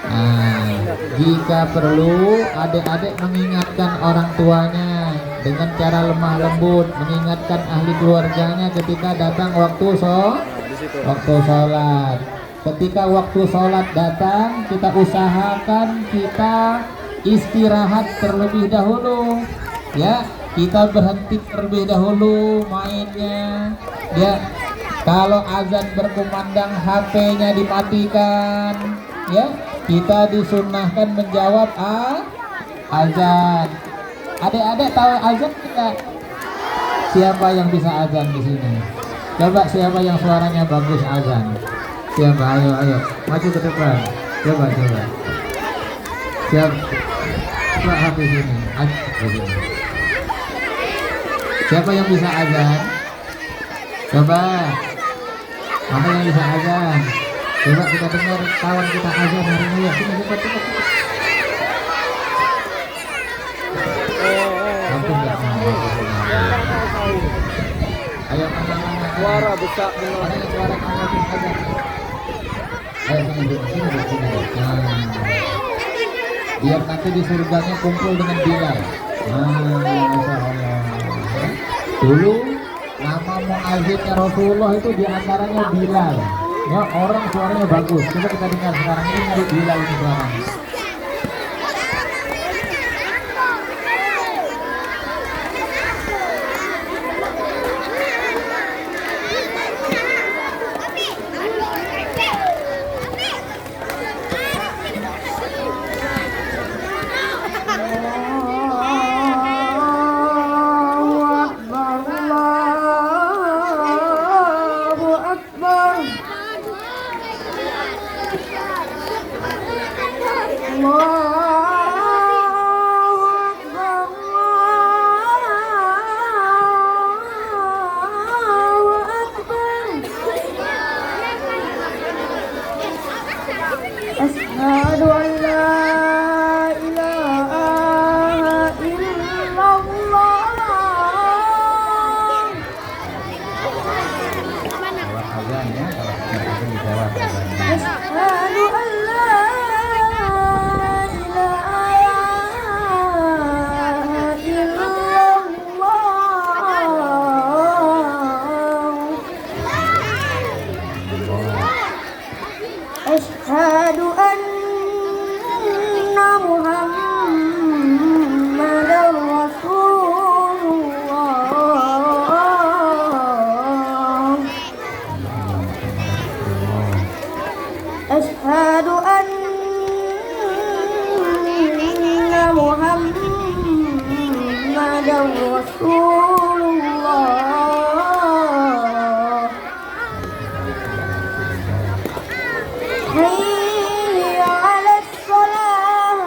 Nah, jika perlu adik-adik mengingatkan orang tuanya dengan cara lemah lembut, mengingatkan ahli keluarganya ketika datang waktu sholat. Ketika waktu sholat datang, kita usahakan kita istirahat terlebih dahulu, ya. Kita berhenti terlebih dahulu mainnya, ya. Kalau azan berkumandang, HP-nya dimatikan, ya. Kita disunnahkan menjawab azan. Adik-adik tahu azan tidak? Siapa yang bisa azan di sini? Coba siapa yang suaranya bagus azan? Siapa? Ayo, maju ke depan. Coba. Siapa habis ini? Siapa yang bisa azan? Coba. Apa yang bisa azan? Coba kita dengar kawan kita azan hari ini, ya. Sini, cepat. Ayo, Suara besar benar. suara kamu azan. Ayo sini. Biar nanti di surganya kumpul dengan Bilal. Masya Allah. Dulu nama muazzinnya Rasulullah itu diantaranya Bilal. Ya, orang suaranya bagus. Coba kita dengar sekarang ini dari Bilal ini suaranya. Asyhadu an la ilaha illallah. Azan, ya, kalau azan dijawab azannya. Asyhadu an la ilaha illallah. Asyhadu anna Muhammadar Rasulullah. Asyhadu anna Muhammadar Rasulullah. Hayya 'alas shalah.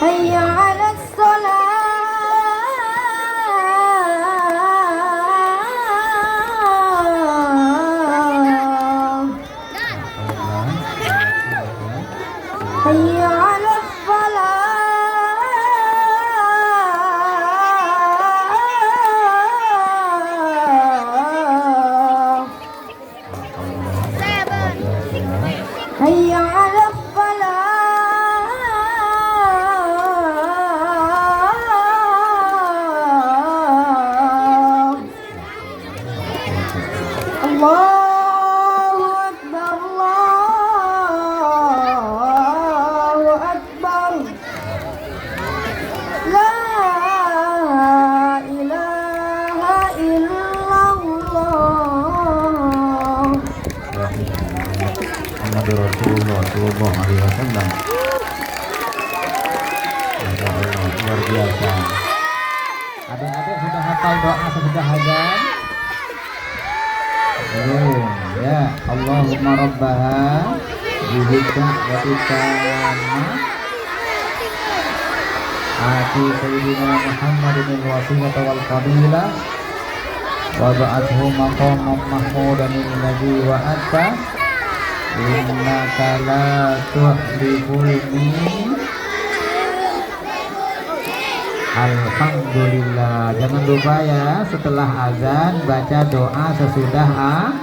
Hayya 'alas shalah. Hayya 'alas falah. Hayya 'alas falah. Allah Muhammadur Rasulullah sallallahu alaihi wasallam. Masya Allah, luar biasa. Adik-adik sudah hafal doa sesudah azan? Belum, ya. Allahumma rabbaha bidika wa itamah ati sayyidina Muhammadin wasilata wal fadilah wa ba'athu maqaman mahmudan alladzi wa'ata innaka la tuhliful mi'ad. Alhamdulillah. Jangan lupa ya, setelah azan baca doa sesudah azan.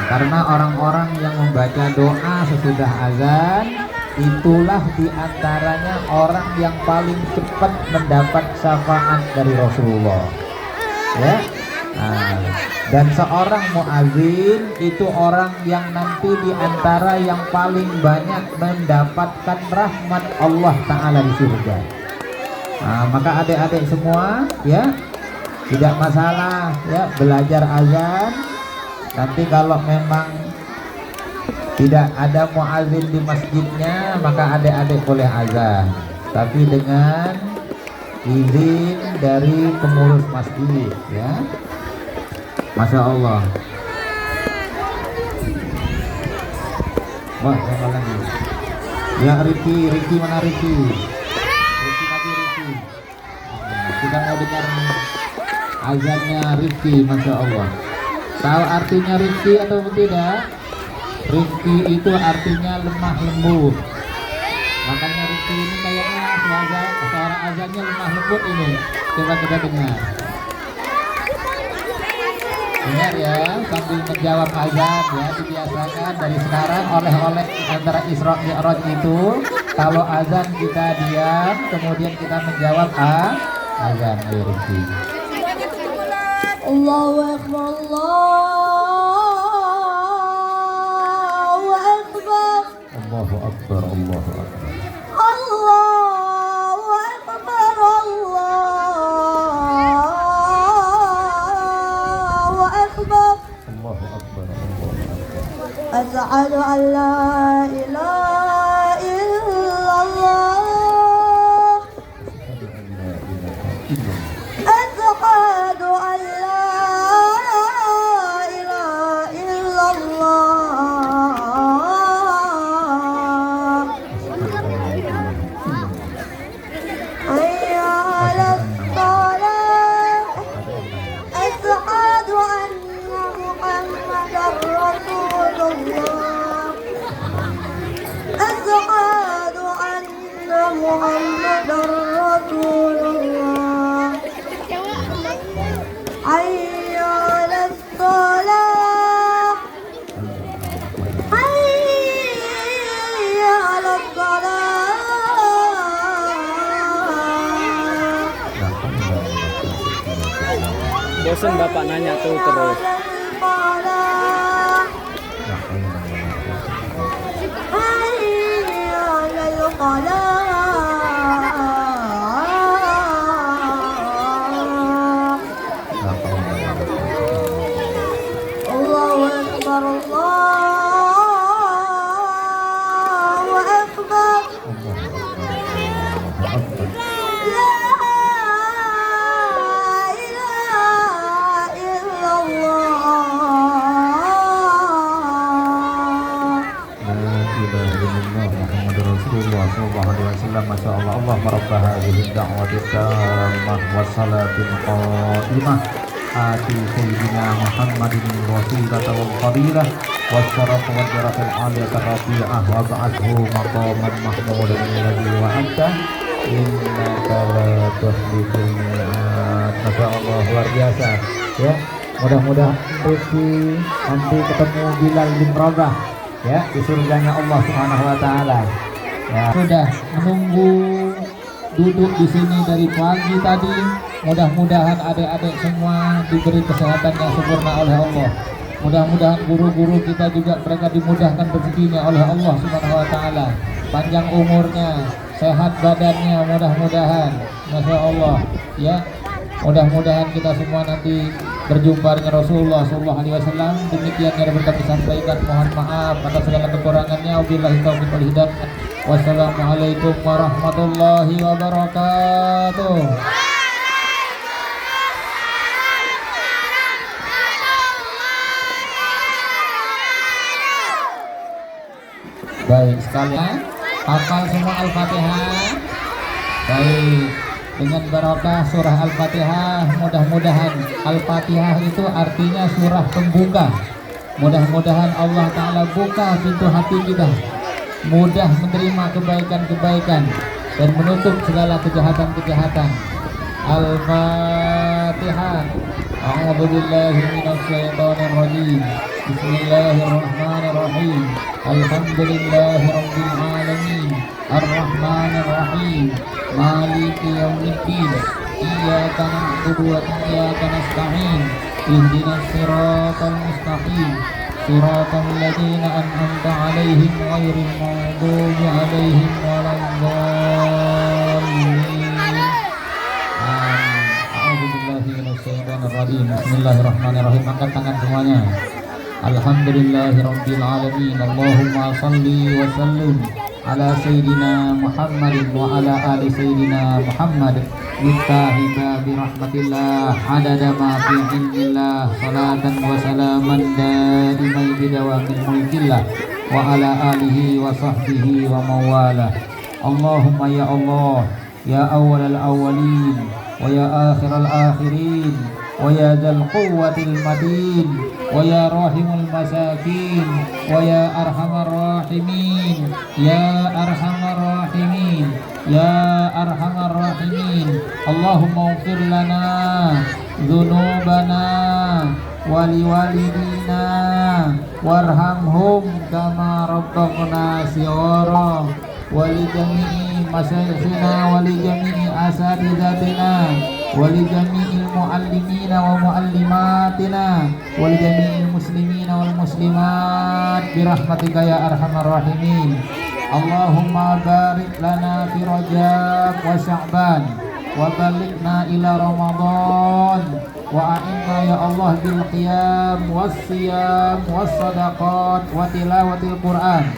Karena orang-orang yang membaca doa sesudah azan itulah diantaranya orang yang paling cepat mendapat syafaat dari Rasulullah. Ya. Nah, dan seorang muazin itu orang yang nanti diantara yang paling banyak mendapatkan rahmat Allah Ta'ala di surga. Nah, maka adik-adik semua ya tidak masalah ya belajar azan. Nanti kalau memang tidak ada muazin di masjidnya maka adik-adik boleh azan, tapi dengan izin dari pengurus masjid ya. Masya Allah. Wah, apa lagi? Ya Riki mana Riki? Kita mau dengar azannya Rifki, Masya Allah. Tahu artinya Rifki atau tidak? Rifki itu artinya lemah lembut. Makanya Rifki ini kayaknya suara azannya lemah lembut ini. Coba kita dengar. Dengar ya, sambil menjawab azan ya, dibiasakan dari sekarang oleh-oleh antara Isra Mi'raj itu. Kalau azan kita diam, kemudian kita menjawab azan. Ayo Rifki. Allahu Akbar, Allahu Akbar, Allahu Akbar, Allahu Akbar. Allahu Akbar, Allahu Akbar. Allahu Akbar, Allahu Akbar. Asyhadu an la ilaha illallah. أشهد أن لا إله إلا الله. حي على الصلاة. أشهد أن محمدا رسول الله. أشهد أن محمدا رسول الله. حي على الصلاة. حي على الصلاة. Bosan bapak nanya tuh terus. حي على الصلاة. الله أكبر، الله أكبر. لا إله إلا الله. La ilaha illallah Muhammadur Rasulullah sallallahu alaihi wasallam. Masya Allah. Allahumma rabba hadhihi ad-da'wati tammah wassalatil qa'imah ati sayyidina Muhammadin wasilata wal fadilah wasyarafa wal darajal aliyata rafi'ah wa ba'athu maqaman mahmudan alladzi wa'adta innaka la tukhliful mi'ad. Masya Allah, luar biasa ya. Mudah-mudahan Rifki nanti ketemu Bilal bin Rabah ya di surganya Allah Subhanahu wa taala. Ya, sudah menunggu duduk di sini dari pagi tadi. Mudah-mudahan adik-adik semua diberi kesehatan yang sempurna oleh Allah. Mudah-mudahan guru-guru kita juga mereka dimudahkan rezekinya oleh Allah Subhanahu wa taala. Panjang umurnya, sehat badannya mudah-mudahan. Masya Allah ya. Mudah-mudahan kita semua nanti berjumpa dengan Rasulullah sallallahu alaihi wasallam. Demikian yang dapat kami sampaikan, mohon maaf atas segala kekurangannya. Wabillahi taufiq wal hidayah. Wassalamualaikum warahmatullahi wabarakatuh. Baik, sekalian hafal semua Al-Fatihah. Baik, dengan barokah surah Al-Fatihah, mudah-mudahan Al-Fatihah itu artinya surah pembuka. Mudah-mudahan Allah Ta'ala buka pintu hati kita, mudah menerima kebaikan-kebaikan dan menutup segala kejahatan-kejahatan. Al-Fatihah. A'udzubillahi minasyaitonir rajim. Bismillahirrahmanirrahim. Alhamdulillahi rabbil alamin. Ar-Rahmanir Rahim. Maliki yaumiddin. Iyyaka na'budu wa iyyaka nasta'in. Ihdinas siratal mustaqim. Siratal ladzina an'amta 'alaihim ghairil maghdubi 'alaihim waladdallin. A'udzubillahiminasyaitonirrajim. Bismillahirrahmanirrahim. Angkat tangan semuanya. Alhamdulillahirabbil alamin. Allahumma shalli wa sallim ala sayyidina Muhammadin wa ala ali sayyidina Muhammad. Miftahi babi rahmatillah adada ma fi ilmillah. Salatan wa salaman daimai bidawamil mulkillah wa ala alihi wa sahbihi wa mawala. Allahumma ya Allah, ya awwalal awwalin wa ya akhiral akhirin wa ya dzal quwwatil matin wa ya rahimul masakin wa ya arhamar rahimin, ya arhamar rahimin, ya arhamar rahimin. Allahumma ighfir lana dzunubana wa liwalidina warhamhum kama rabbana shighara wa li jami'i masyayikhina wa li jami'i asatidatina wa li jami'il muallimina wa muallimatina wa li jami'il muslimina wal muslimat bi rahmatika ya arhamar rahimin. Allahumma barik lana fi Rajab wa Sya'ban wa balighna ila Ramadan wa a'inna ya Allah bil qiyam was siyam was sadaqat wa tilawatil Qur'an.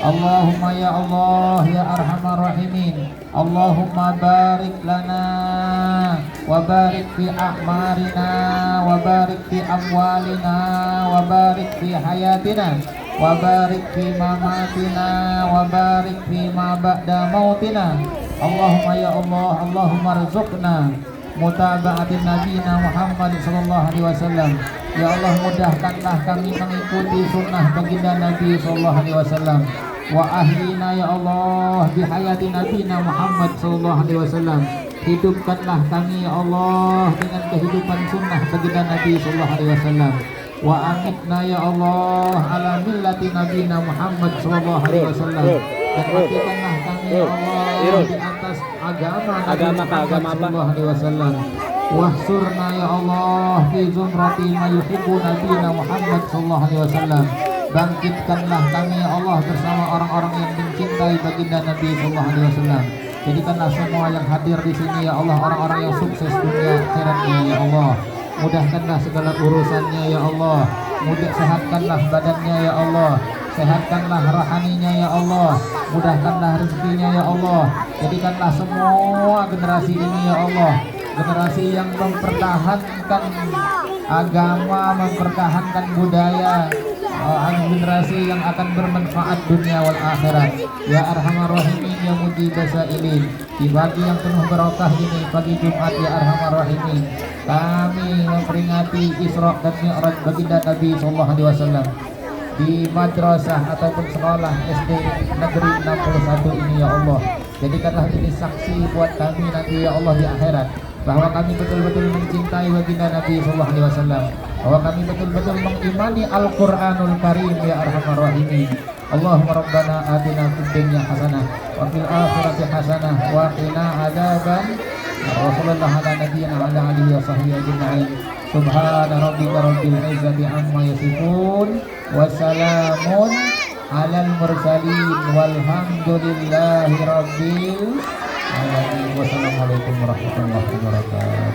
Allahumma ya Allah ya arhamar rahimin. Allahumma barik lana wa barik fi a'marina wa barik fi amwalina wa barik fi hayatina wa barik fi mamatina wa barik fi ma ba'da mautina. Allahumma ya Allah, Allahumma rizqna mutaba'atin nabiyina Muhammad sallallahu alaihi wasallam. Ya Allah, mudahkanlah kami mengikuti sunnah baginda Nabi sallallahu alaihi wasallam. Wa ahlina ya Allah bi hayati nabiyina Muhammad sallallahu alaihi wasallam. Hidupkanlah kami ya Allah dengan kehidupan sunnah baginda Nabi sallallahu alaihi wasallam. Wa amitna ya Allah ala millati nabiyina Muhammad sallallahu alaihi wasallam. Dan matikanlah kami ya Allah di atas agama Nabi Muhammad sallallahu alaihi wasallam. Wahsurna ya Allah fi zumrati ma yuhibbu nabiyina Muhammad sallallahu alaihi wasallam. Bangkitkanlah kami ya Allah bersama orang-orang yang mencintai baginda Nabi sallallahu alaihi wasallam. Jadikanlah semua yang hadir di sini ya Allah orang-orang yang sukses dunia akhiratnya ya Allah. Mudahkanlah segala urusannya ya Allah. Sehatkanlah badannya ya Allah. Sehatkanlah rohaninya ya Allah. Mudahkanlah rezekinya ya Allah. Jadikanlah semua generasi ini ya Allah generasi yang mempertahankan agama, mempertahankan budaya, generasi yang akan bermanfaat dunia wal akhirat. Ya arhamar rahimin ya mujibas sa'ilin. Di pagi yang penuh barokah ini, pagi Jumat ya arhamar rahimin, kami memperingati Isra dan Mi'raj baginda Nabi sallallahu alaihi wasallam di madrasah ataupun sekolah SD Negeri 61 ini ya Allah. Jadikanlah ini saksi buat kami nanti ya Allah di akhirat, bahwa kami betul-betul mencintai baginda Nabi sallallahu alaihi wasallam, bahwa kami betul-betul mengimani Al-Qur'anul Karim ya arhamar rahimin. Allahumma rabbana atina fid dunya hasanah wa fil akhirati hasanah wa qina adzaban. Rasulullah ala nabiyyina wa ala alihi wa sahbihi ajma'in. Subhana rabbika rabbil izzati amma yasifun wa salamun alal mursalin walhamdulillahi rabbil alamin. Wassalamualaikum warahmatullahi wabarakatuh.